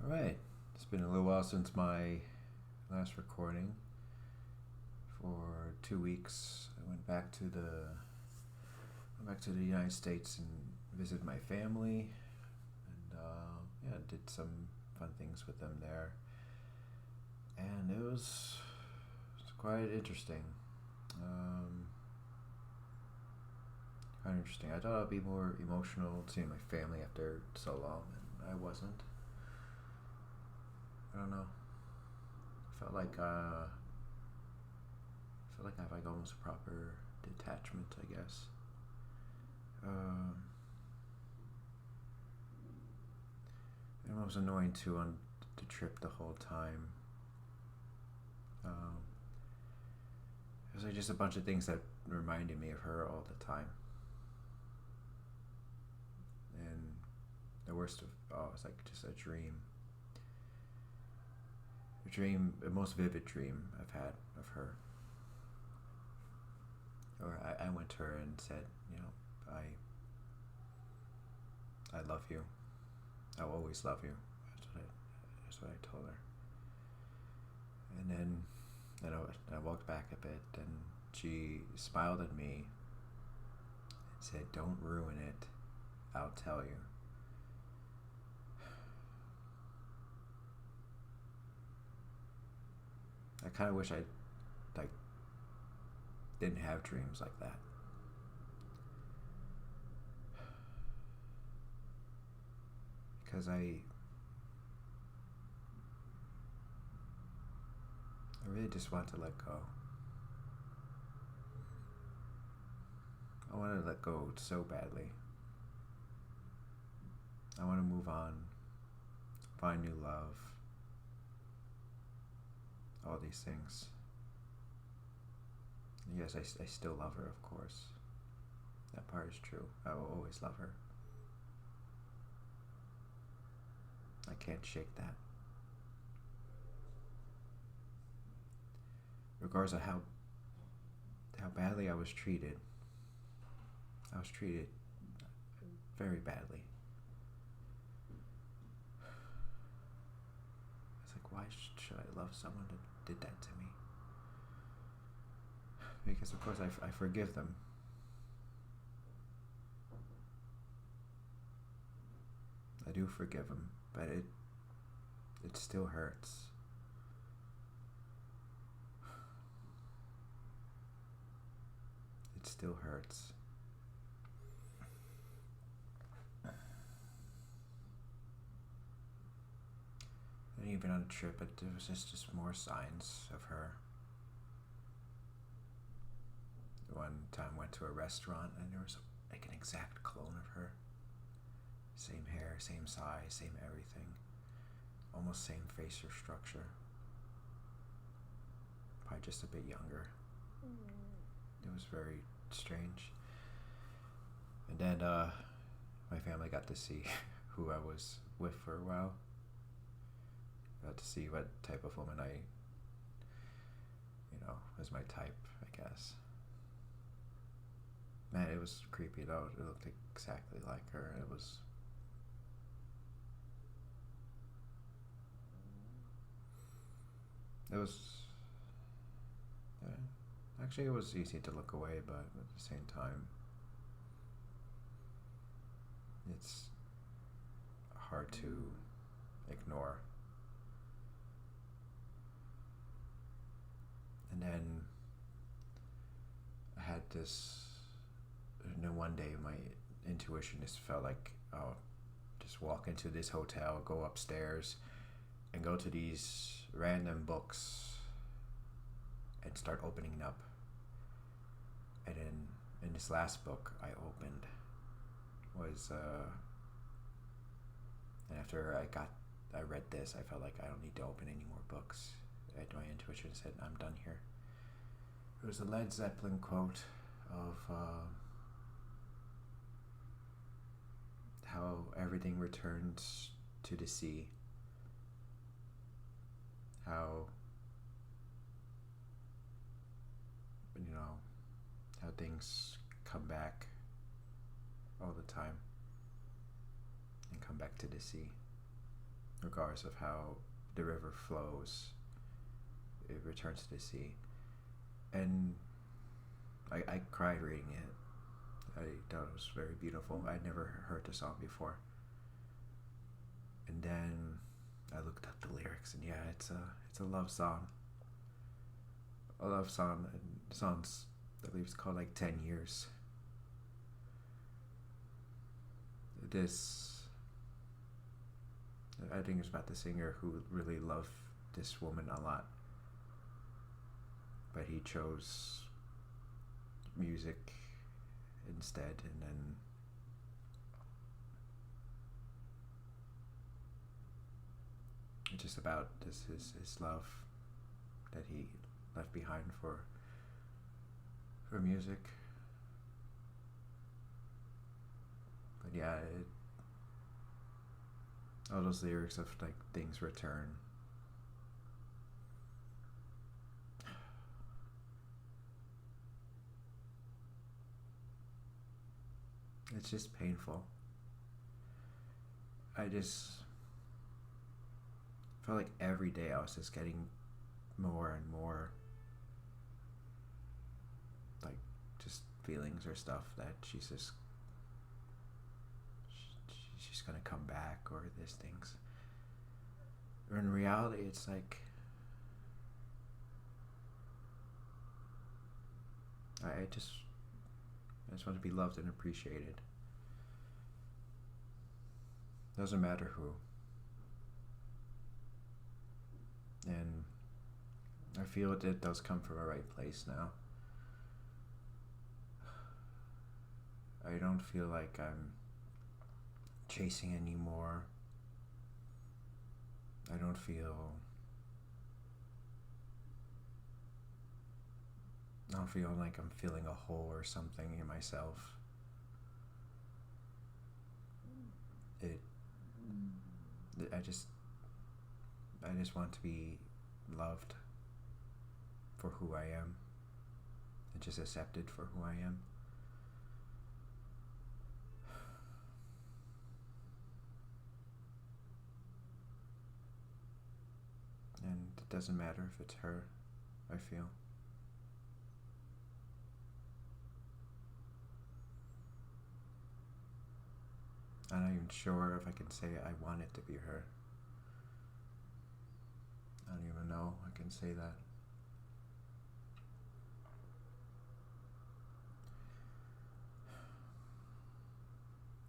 Alright, it's been a little while since my last recording. For 2 weeks, I went back to the United States and visited my family, and did some fun things with them there. And it was quite interesting. I thought I'd be more emotional seeing my family after so long, and I wasn't. I don't know. Felt like I have like almost a proper detachment, I guess. And it was annoying too on the trip the whole time. It was like just a bunch of things that reminded me of her all the time. And the worst of all, it's like just a dream. The most vivid dream I've had of her. Or I went to her and said, I love you. I'll always love you. That's what I told her. And then I walked back a bit, and she smiled at me and said, "Don't ruin it. I'll tell you." I kind of wish I didn't have dreams like that. Because I really just want to let go. I want to let go so badly. I want to move on, find new love, all these things. Yes, I still love her, of course. That part is true. I will always love her. I can't shake that. Regardless of how badly I was treated very badly. It's like, why should I love someone that did that to me? Because of course I forgive them. I do forgive them, but it still hurts. It still hurts. And even on a trip, there was just more signs of her. One time went to a restaurant and there was like an exact clone of her. Same hair, same size, same everything. Almost same facial structure. Probably just a bit younger. It was very strange. And then my family got to see who I was with for a while. Got to see what type of woman was my type, I guess. Man, it was creepy though. It looked exactly like her. It was actually, it was easy to look away, but at the same time, it's hard to ignore. And then I had this, one day my intuition just felt like, oh, just walk into this hotel, go upstairs, and go to these random books and start opening up. And then in this last book I opened was and after I read this, I felt like I don't need to open any more books. My intuition said, I'm done here. It was a Led Zeppelin quote of how everything returns to the sea. How things come back all the time and come back to the sea. regardless of how the river flows, it returns to the sea. And I cried reading it. I thought it was very beautiful. I'd never heard the song before. And then I looked up the lyrics, and yeah, it's a love song. A love song. And the song's, I believe it's called like 10 Years. I think it's about the singer who really loved this woman a lot, but he chose music instead, and then it's just about his love that he left behind for music. But yeah, all those lyrics of like things return. It's just painful. I just felt like every day I was just getting more and more like just feelings or stuff that she's gonna come back, or these things. Or in reality, it's like I just want to be loved and appreciated. Doesn't matter who. And I feel it does come from a right place now. I don't feel like I'm chasing anymore. I don't feel like I'm filling a hole or something in myself. I just want to be loved for who I am, and just accepted for who I am. And it doesn't matter if it's her, I feel. I'm not even sure if I can say I want it to be her. I don't even know I can say that.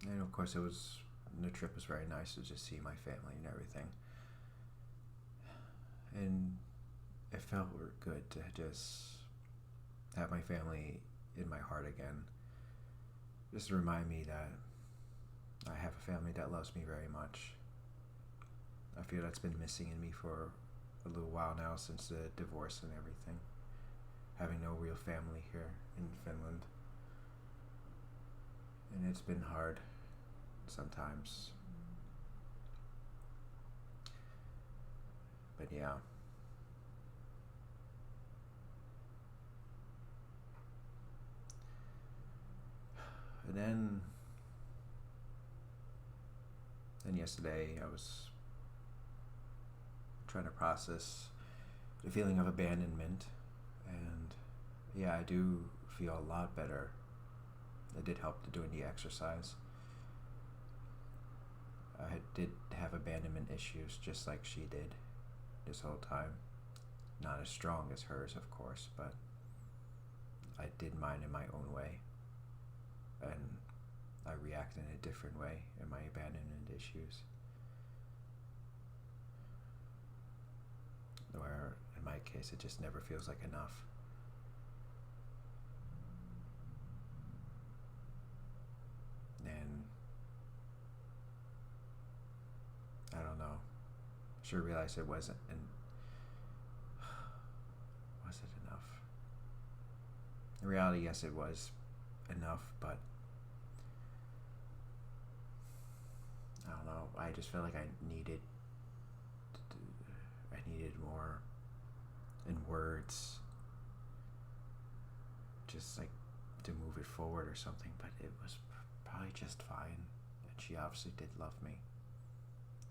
And of course the trip was very nice to just see my family and everything. And it felt good to just have my family in my heart again. Just to remind me that I have a family that loves me very much. I feel that's been missing in me for a little while now, since the divorce and everything. Having no real family here in Finland. And it's been hard sometimes. But yeah. And then yesterday I was trying to process the feeling of abandonment, and yeah, I do feel a lot better. It did help to doing the exercise. I did have abandonment issues just like she did this whole time. Not as strong as hers, of course, but I did mine in my own way. And I react in a different way in my abandonment issues. Where, in my case, it just never feels like enough. And I don't know. I should realize it wasn't. And was it enough? In reality, yes, it was enough, but I don't know. I just felt like I needed more in words, just like to move it forward or something. But it was probably just fine, and she obviously did love me.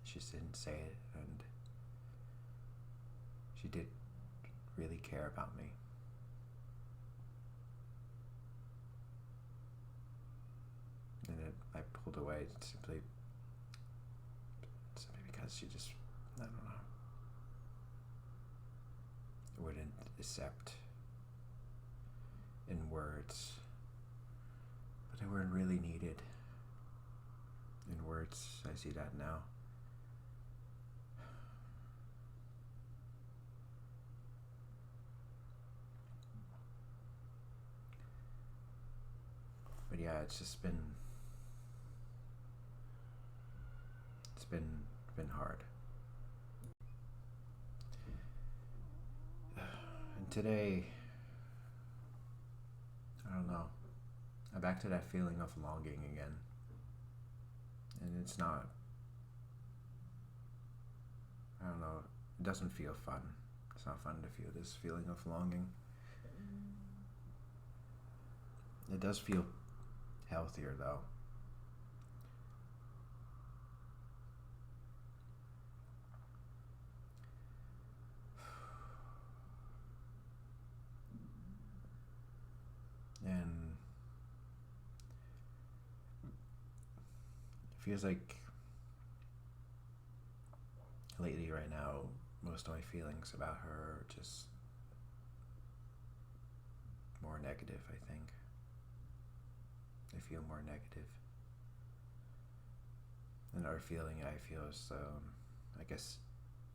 She just didn't say it, and she did really care about me. And I pulled away simply because she just, I don't know, wouldn't accept in words, but they weren't really needed. In words, I see that now. But yeah, it's just been hard. And today, I don't know, I'm back to that feeling of longing again. And it's not, I don't know, it doesn't feel fun. It's not fun to feel this feeling of longing. It does feel healthier though. And it feels like lately right now, most of my feelings about her are just more negative, I think. I feel more negative. Another feeling I feel is, I guess,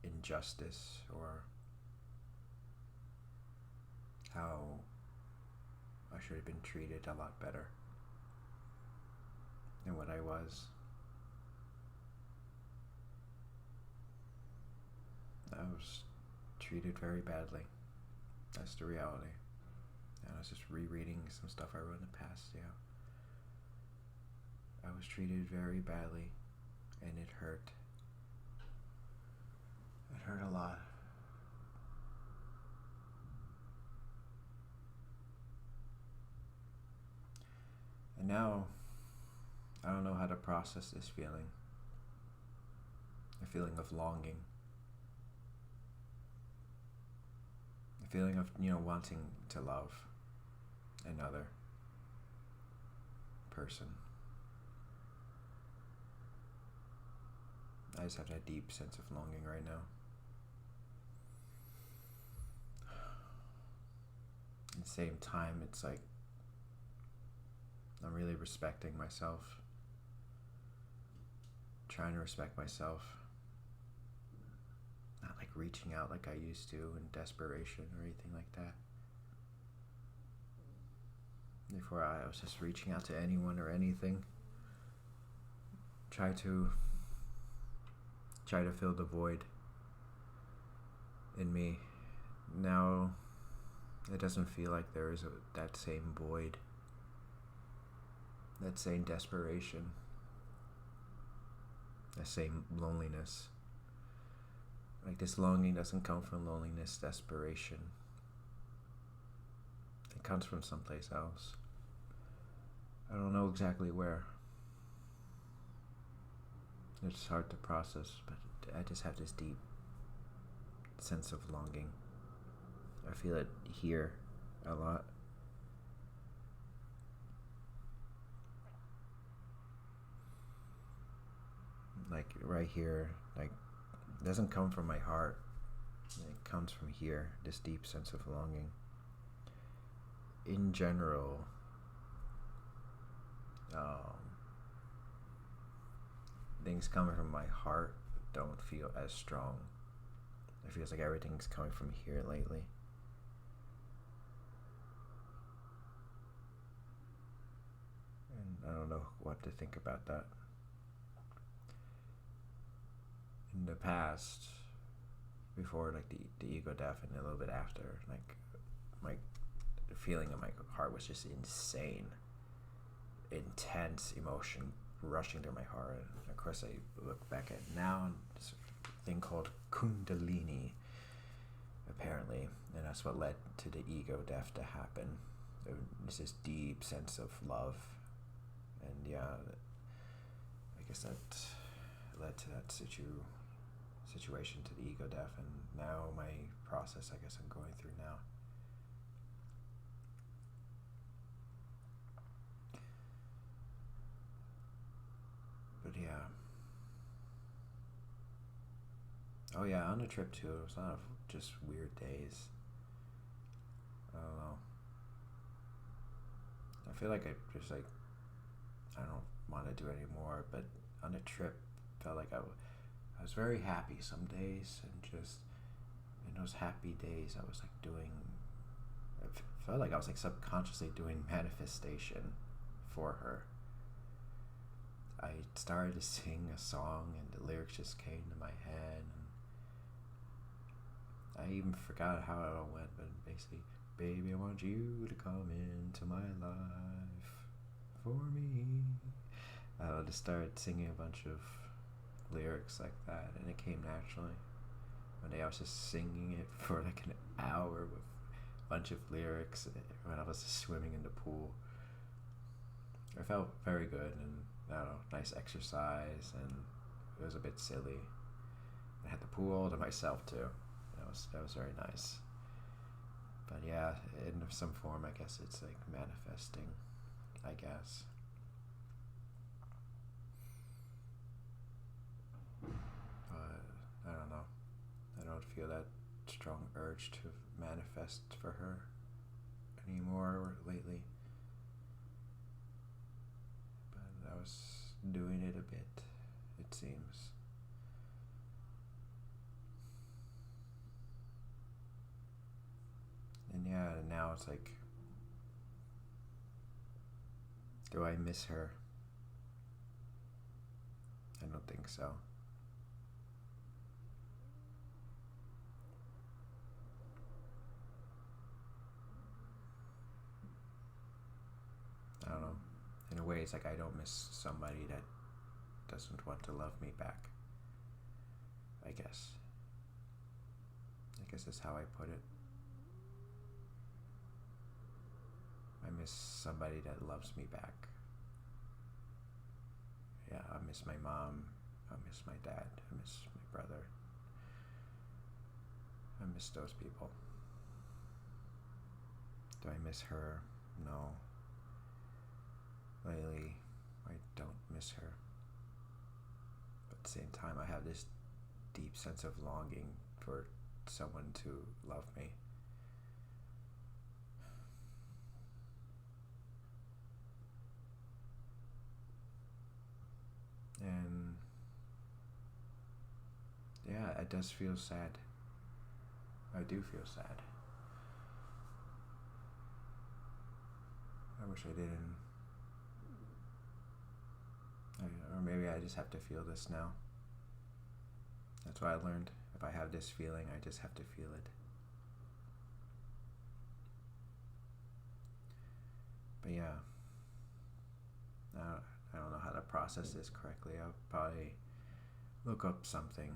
injustice, or how I should have been treated a lot better than what I was. I was treated very badly. That's the reality. And I was just rereading some stuff I wrote in the past, yeah. I was treated very badly, and it hurt. It hurt a lot. And now, I don't know how to process this feeling. The feeling of longing. The feeling of, wanting to love another person. I just have that deep sense of longing right now. At the same time, it's like I'm really respecting myself. Trying to respect myself. Not like reaching out like I used to in desperation or anything like that. Before I was just reaching out to anyone or anything. Try to fill the void in me. Now it doesn't feel like there is that same void, that same desperation, that same loneliness. Like this longing doesn't come from loneliness, desperation. It comes from someplace else. I don't know exactly where. It's hard to process, but I just have this deep sense of longing. I feel it here a lot. Like right here, like it doesn't come from my heart. It comes from here, this deep sense of longing. In general, things coming from my heart don't feel as strong. It feels like everything's coming from here lately. And I don't know what to think about that. In the past, before like the ego death and a little bit after, like the feeling in my heart was just insane. Intense emotion rushing through my heart. And of course, I look back at now and this thing called Kundalini, apparently, and that's what led to the ego death to happen. There's this deep sense of love, and yeah, I guess led to that situation, to the ego death, and now my process, I guess, I'm going through now. But yeah. Oh yeah, on the trip too, it was a lot of just weird days. I don't know. I feel like I don't want to do it anymore, but on the trip, felt like I was very happy some days, and just in those happy days, I was like felt like I was like subconsciously doing manifestation for her. I started to sing a song, and the lyrics just came to my head, and I even forgot how it all went, but basically, baby, I want you to come into my life for me. I just started singing a bunch of lyrics like that, and it came naturally. One day I was just singing it for like an hour with a bunch of lyrics when I was just swimming in the pool. I felt very good, and I don't know, nice exercise, and it was a bit silly. I had the pool all to myself too. That was very nice. But yeah, in some form, I guess it's like manifesting, I guess. But I don't know. I don't feel that strong urge to manifest for her anymore lately. But I was doing it a bit, it seems. And yeah, now it's like, do I miss her? I don't think so. I don't know. In a way, it's like I don't miss somebody that doesn't want to love me back. I guess that's how I put it. I miss somebody that loves me back. Yeah, I miss my mom. I miss my dad. I miss my brother. I miss those people. Do I miss her? No. Lately, I don't miss her. But at the same time, I have this deep sense of longing for someone to love me. And yeah, it does feel sad. I do feel sad. I wish I didn't. Or maybe I just have to feel this now. That's what I learned. If I have this feeling, I just have to feel it. But yeah, I don't know how to process this correctly. I'll probably look up something.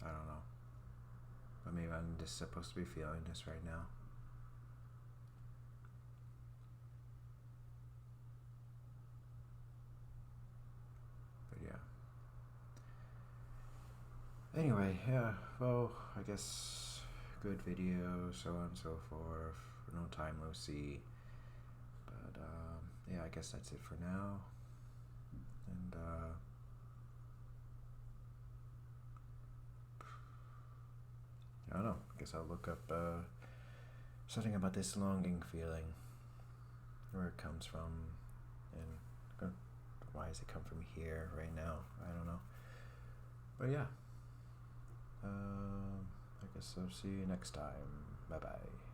I don't know. But maybe I'm just supposed to be feeling this right now. But yeah. Anyway, yeah, well, I guess good video, so on and so forth. No time, no see. But yeah, I guess that's it for now. And I don't know. I guess I'll look up something about this longing feeling, where it comes from, and why does it come from here right now? I don't know. But yeah, I guess I'll see you next time. Bye bye.